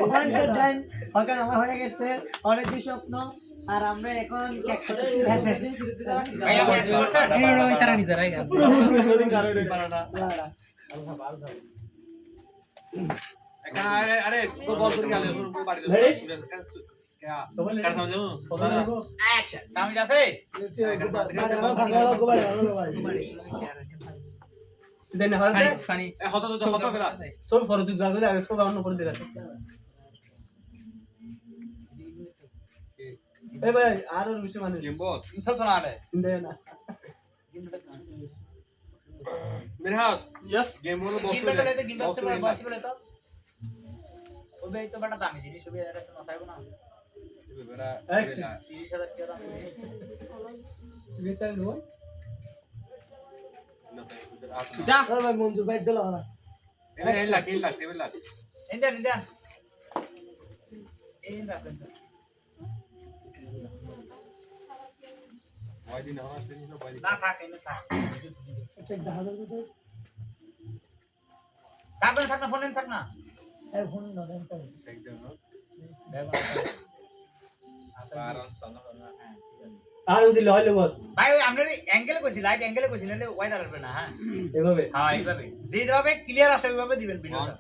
ওখানকার টাইম ওখানে আমার হয়ে গেছে অনেক স্বপ্ন আর আমরা এখন কেক কাটছি ভাই আপনি একটু করছেন তারা নিজে রাই গান এখানে আরে তো বল করে গেল পুরো বাড়ি দে কার সামনে যাবো অ্যাকশন সামনে যাচ্ছে দেন হারবে ফানি হত ফেরা সব ফরজ জায়গা আর সব অন্য করে দিলা এ ভাই আর মিষ্টি মানে লিম্বো ইনসা শোনা রে দে না मेरे हाउस यस गेम वाला बॉक्स गिनते चले तो गिनते से बासी बोले तो ओ भाई तो बड़ा दामी जिनिस भी यार तो नथाइबो ना बेटा 30000 টাকা দাম বেতার নো যা ভাই মঞ্জুর ভাই দিল না এই লাখ টেবিল লাখ ইন্ডিয়ান এই রাখেন ওই দিন আমার আসতে নিলো বাইরে না থাকে না থাকে একটা 10000 কত কাগজ থাক না ফোন থাক না এর ফোন না দেন তো একদম আর আরাম সানা হ্যাঁ ঠিক আছে আর ওই লয় লব ভাই ওই আমরা অ্যাঙ্গেলে কইছি লাইট অ্যাঙ্গেলে কইছি নালে ওয়েদার আসবে না হ্যাঁ এভাবে হ্যাঁ এইভাবে যেভাবে ক্লিয়ার আসে ওইভাবে দিবেন ভিডিওটা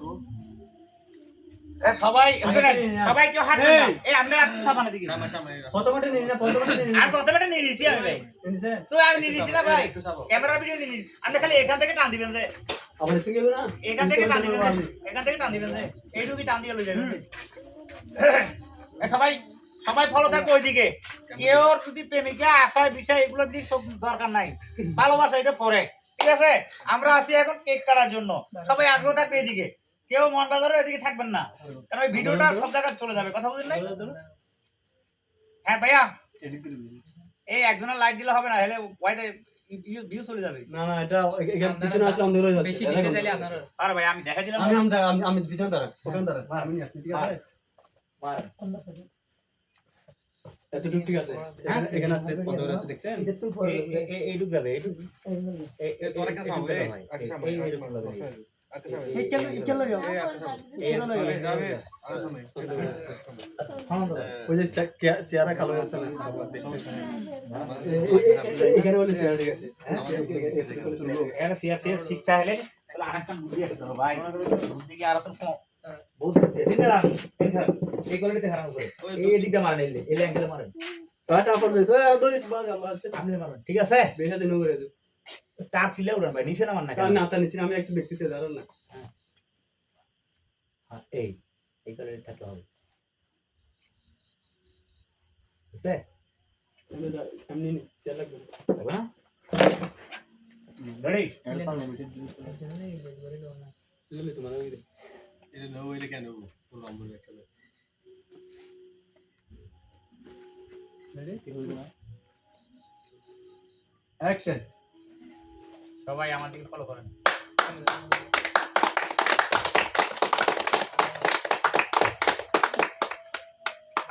সবাই সবাই কেউ হাত না এই আমরা সামনে দিকে সামনে কত মাঠে নেই না কত মাঠে নেই আর কত বেটা নিয়ে নিছি আমি ভাই এনছে তো আমি নিয়ে নিছি না ভাই ক্যামেরা ভিডিও নিয়ে নিছি আপনি খালি এখান থেকে টান দিবেন যে আবার এতে গেল না এখান থেকে টান দিবেন যে এখান থেকে টান দিবেন যে এইটুকুই টান দিয়ে লই যাবেন যে সবাই সবাই ফলো থাকো ওইদিকে কেউ যদি প্রেমিকা আশয় বিষয় এগুলো দিয়ে সব দরকার নাই ভালোবাসা এটা পরে ঠিক আছে আমরা আছি এখন কেক কাটার জন্য সবাই আগ্রহ থাকবে এদিকে কেউ মন বাজারও এদিকে থাকবেন না কারণ ওই ভিডিওটা সব জায়গায় চলে যাবে কথা বুঝলেন হ্যাঁ ভাইয়া এই একজনের লাইট দিলে হবে না হলে ওয়াইতে ভিউ চলে যাবে না না এটা এখানে পিছনে আছে অন্ধকার হয়ে বেশি যাচ্ছে বেশি চাইলে আপনার আরে ভাই আমি দেখা দিলাম আমি পিছনে দাঁড়া ওখানে দাঁড়া আমি আছি ঠিক আছে এত ঠিক আছে এখানে আছে অন্ধকার আছে দেখছেন এটা তুমি ফলো এইটুক যাবে এইটুক তোর একটা সামনে আচ্ছা ভাই এই কেন লাগা যাবে ওই যে চেয়ারা খালো আছে না এখানে বলে চেয়ারা ঠিক আছে এর সিয়া ঠিক তাহলে তাহলে আরেকটা বুঝিয়ে আসতে হবে ভাই বুঝিয়ে আর তো বহুত এদিকে রাখ এই কোয়ালিটিতে হারাম করে এই দিকটা মারেন এই অ্যাঙ্গেলে মারেন সাহস আপন তো দরিস বাজ আমরা আছে আপনি মারেন ঠিক আছে বেশা দিন করে দাও তার ফিলে উড়ান ভাই নিচে নামান না না তা নিচে আমি একটু দেখতেছি দাঁড়ান না হ্যাঁ এই কোয়ালিটি থাকলে হবে বুঝলে এমনি চেয়ার লাগবে হবে না রেডি লিলে তোমার ওই এটা নো হইলে কেন ফুল নম্বর একটা রেডি ঠিক হইলো না অ্যাকশন সবাই আমার দিকে ফলো করেন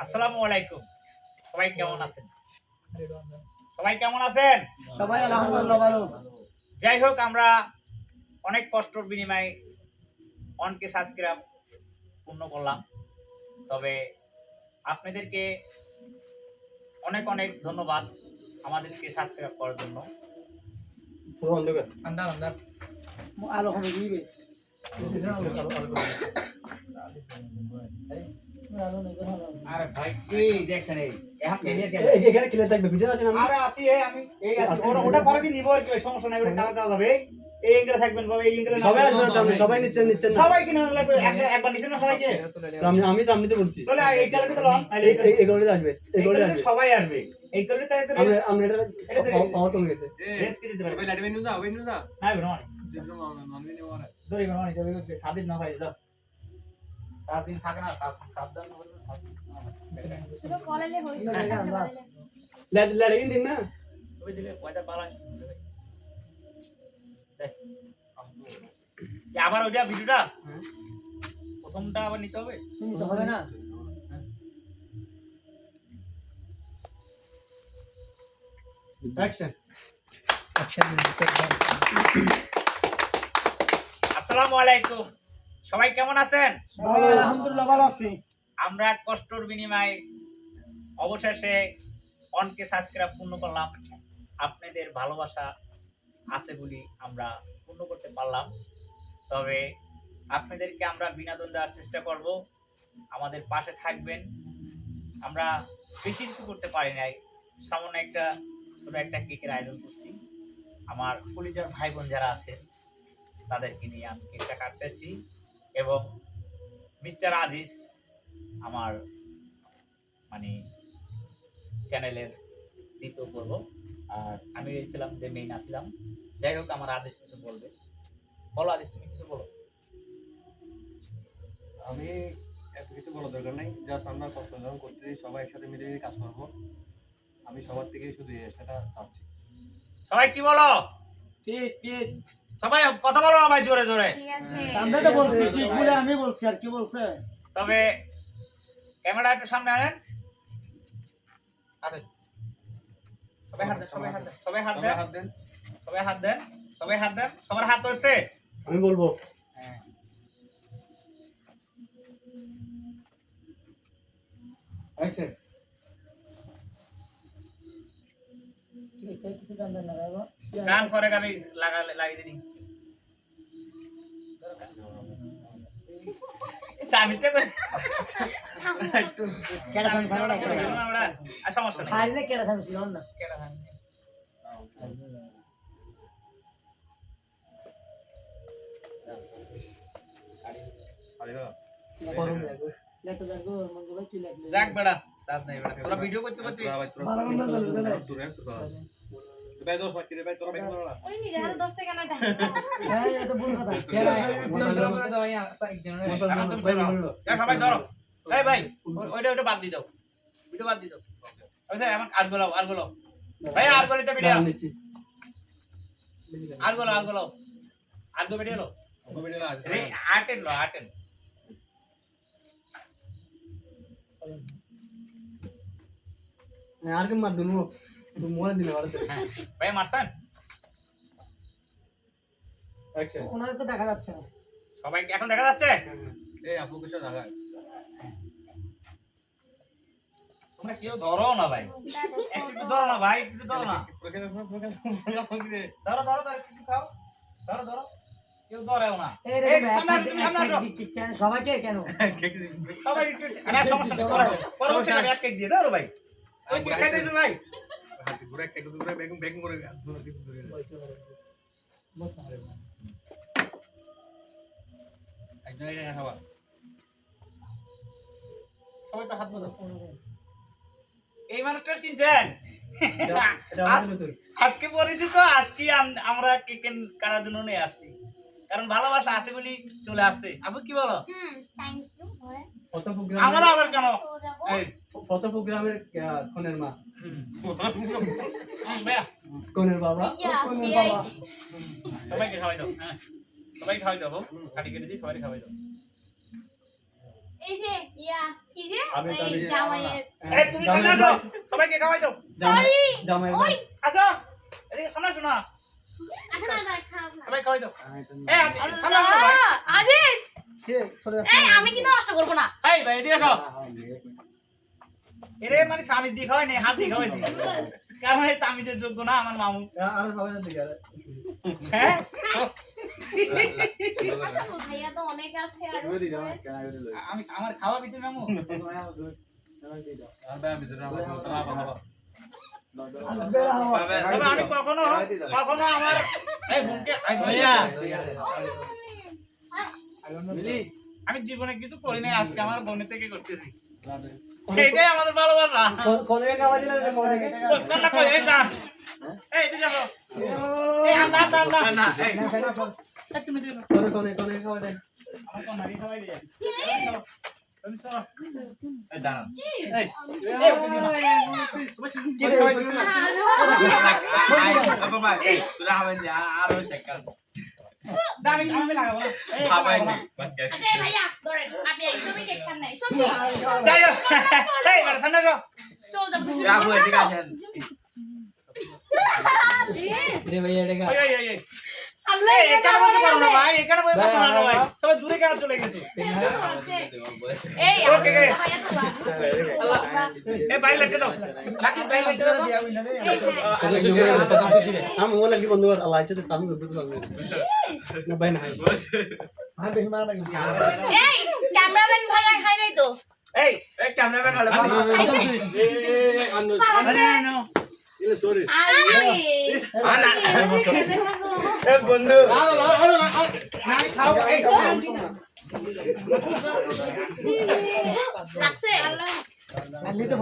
আসসালামু আলাইকুম সবাই কেমন আছেন সবাই আলহামদুলিল্লাহ ভালো যাই হোক আমরা অনেক কষ্টর বিনিময়ে অনকে সাবস্ক্রাইব পূর্ণ করলাম তবে আপনাদেরকে অনেক অনেক ধন্যবাদ আমাদেরকে সাবস্ক্রাইব করার জন্য পুরো অন্ধকার আন্দার আলো হবে দিবে আরে ভাই এই দেখেন এই এখানে ক্লিয়ার থাকবে পিছনে আছে না আরে আসি এই আমি এই ওটা পরে দিন নিব আর কি সমস্যা নাই ওটা কালার কালার হবে এই এঙ্গেলে থাকবেন বাবা এই এঙ্গেলে সবাই আসবে না সবাই নিচ্ছেন না সবাই কিনা লাগবে একবার নিচে না সবাইকে তো আমি তো আমনিতে বলছি তাহলে এই কালারটা তো লন এই গড়ে আসবে এই গড়ে আসবে সবাই আসবে এই কালারটা তাই তো আমরা এটা পাওয়ার কমে গেছে রেঞ্জ কি দিতে পারবে ভাই লাইট বেনু দাও না বেরো না জিরো নন মিনি ওরা দড়ি বেরো না দেবে সাদিন না ভাই দাও সাদিন থাকে না সাবধান হলে শুধু কলেজে হইছে লাইট ইন দিন না ওই দিলে পয়সা বালাস দেখ আবার ওইটা ভিডিওটা প্রথমটা আবার নিতে হবে তুমি তো হবে না অ্যাকশন অ্যাকশন আসসালামু আলাইকুম সবাই কেমন আছেন? ভালো, আলহামদুলিল্লাহ ভালো আছি। আমরা কষ্টর বিনিময়ে অবশেষে 1K সাবস্ক্রাইব পূর্ণ করলাম। আপনাদের ভালোবাসা আছে বলি আমরা পূর্ণ করতে পারলাম। তবে আপনাদেরকে আমরা বিনোদন দেওয়ার চেষ্টা করব, আমাদের পাশে থাকবেন। আমরা বেশি কিছু করতে পারি নাই, সামান্য একটা ছোট একটা কেকের আয়োজন করছি। আমার কলিজার ভাই বোন যারা আছে তাদেরকে নিয়ে আমি কেকটা কাটতেছি এবং মিস্টার আজিজ আমার মানে চ্যানেলের দ্বিতীয় পর্ব, আর আমি ছিলাম যে মেইন আসলাম। যাই হোক, আমার আদেশ কিছু বলবে। বলো আদেশ, তুমি কিছু বলো। আমি এত কিছু বলার দরকার নাই, জাস্ট আমরা কষ্ট যখন করতেছি সবাই একসাথে মিলে কাজ করবো। আমি সবার থেকে শুধু সেটা চাচ্ছি। সবাই কি বলো? ঠিক ঠিক। সবাই কথা বলো না ভাই, জোরে জোরে। ঠিক আছে আমরা তো বলছি ঠিক বলে আমি বলছি, আর কি বলছে? তবে ক্যামেরা একটু সামনে আনেন। আচ্ছা, সবাই হাত দেন, সবাই হাত দেন, সবাই হাত দেন, হাত দেন। সবাই হাত দেন, সবাই হাত দেন। সবার হাত ধরছে? আমি বলবো হ্যাঁ। আচ্ছা ঠিক আছে, কিছু গান দেন না বাবা। গান পরে গাবি লাগিয়ে দিনি। সামিটটা করে কেডা সামনে সামনে না করে দিলাম আমরা। আর সমস্যা নেই। খাইলে কেডা সামনে ছিল না। কেডা সামনে? আরে বাবা, লেখতে দেখো মঙ্গল ভাই কি লেখলে। যাক বেড়া, চাঁদ নাই বেড়া। তোরা ভিডিও করতে করতে ভাই তোরা বারো ঘন্টা চলবে, তাই না? দূরে তোরা ভাই দোষ মার ভাই তোরা ব্যাগ করো না। উনি নিজে হাতে ধরছে কেন এটা হ্যাঁ এটা ভুল কথা। এখন তুমি ধরো। যা সবাই ধরো। এই ভাই, ওইটা বাদ দিয়ে দাও। ভিডিও বাদ দিয়ে দাও। ওইটা এমন আর গোলাও। ভাই আর গলিতে ভিডিও। নিচ্ছি আর গোলাও। আর গো ভিডিও লো। ভিডিও না রে আটেন লো, আটেন। আর কি মার দুনো তুমি মনে দিলে ভালো হ্যাঁ। ভাই মারছেন? আচ্ছা ওনাকে তো দেখা যাচ্ছে না। সবাই এখন দেখা যাচ্ছে? এই আপু কিছু জায়গা তোমরা কেউ ধরো না ভাই। একটু ধরো না ভাই, একটু ধরো না। ধরো একটু খাও। ধরো। কেউ ধরেও না। এই রে সামনে আসো। কেন সবাইকে কেন? সবাই একটু না, সমস্যা নেই। পরবর্তী আমি এক কেক দিয়ে ধরো ভাই। ওই কেক খাইতেছো ভাই? হাতে পুরো একটা দূরে ব্যাগ করে দূরে কিছু দূরে একজন এখানে খাবার সবাই তো হাত বাঁধাও। এই মানুষটা চিনছেন? এটা আমাদের তো আজকে পরিচিত, আজকে আমরা কেক কাটার জন্য নিয়ে আসছি, কারণ ভালোবাসা আছে বলি চলে আসছে। আপু কি বলো? থ্যাংক ইউ ধরে ফটো প্রোগ্রাম আমরা আবার কেন? তো যাবো এই, ফটো প্রোগ্রামের কোনের মা ভাইয়া, কোনের বাবা ইয়া কোনের ইয়া বাবা। সবাইকে খাওয়াই দাও। হ্যাঁ, সবাইকে খাওয়াই দাও। কাটি কেটে দিই, সবাইকে খাওয়াই দাও। এই যে ইয়া কি যে আমি তো এই জামাইয়ের এই তুমি সামনে আসো, সবাইকে খাওয়াই দাও। সরি জামাই ওই আসো, এদিকে সামনে আসো না, আচ্ছা না খারাপ না সবাই খাওয়াই দাও। এই সামনে আসো ভাই। আজিজ কে চলে যাচ্ছে? এই আমি কিন্তু নষ্ট করব না এই ভাই এদিকে আসো। এরে মানে স্বামী দিয়ে খাওয়াই নেই, হাত দিয়ে খাওয়াইছি, কারণ এই স্বামীদের যোগ্য না আমার মামু। আর বাবা দিকে হ্যাঁ, ভাইয়া তো অনেক আছে আর আমি আমার খাওয়াবি তুমি মামু? আর ভাই ভিতরে আমার তোরা বাবা আসবে না আমার। তবে আমি কখনো আমার এই বোনকে ভাইয়া আমি জীবনে কিছু করি নাই, আজকে আমার বোনের থেকে করতেছি। এইটাই আমাদের ভালোবাসা। কোনে খাওয়া দিলে কোনে না না কই এই যা, এই তুই যাবো, এই না এই তুমি দিও না। কোনে খাওয়া দেয় আমার কোন নারী সবাই দিয়ে তুমি চলো। এই দাঁড়ান এই উঠে দিও না। কি খাওয়াই দিও না? বাবা এই তোরা হবেন আর ওই চেকার দামি আমি লাগাবো না। এই খাবাই লাগাবো না। নেই বাস কে আচ্ছা ভাইয়া ধরেন আপনি একদমই কেক খান নাই সত্যি যাই হোক, এই মানে সামনে যাও। চল যাবো রাখো এদিকে আসেন রে এই আল্লাহ এই এখানে বসে করো না ভাই, এখানে বসে করো না ভাই, সবাই দূরে কেন চলে গেছো? এই ওকে, ওকে। ভাইয়া তো এই বাইরে লেটে দাও, রাকিব বাইরে লেটে দাও। আমি বলে কি বন্ধু আল্লাহ ইচ্ছাতে সামনে করতে পারবে না ভাই না হয় ভাই বেশি মারা লাগবে এই ক্যামেরাম্যান ভাইয়া খাই নাই তো এই ক্যামেরাম্যান হলে সরি এ বন্ধু খাও এই লাগছে আমি তো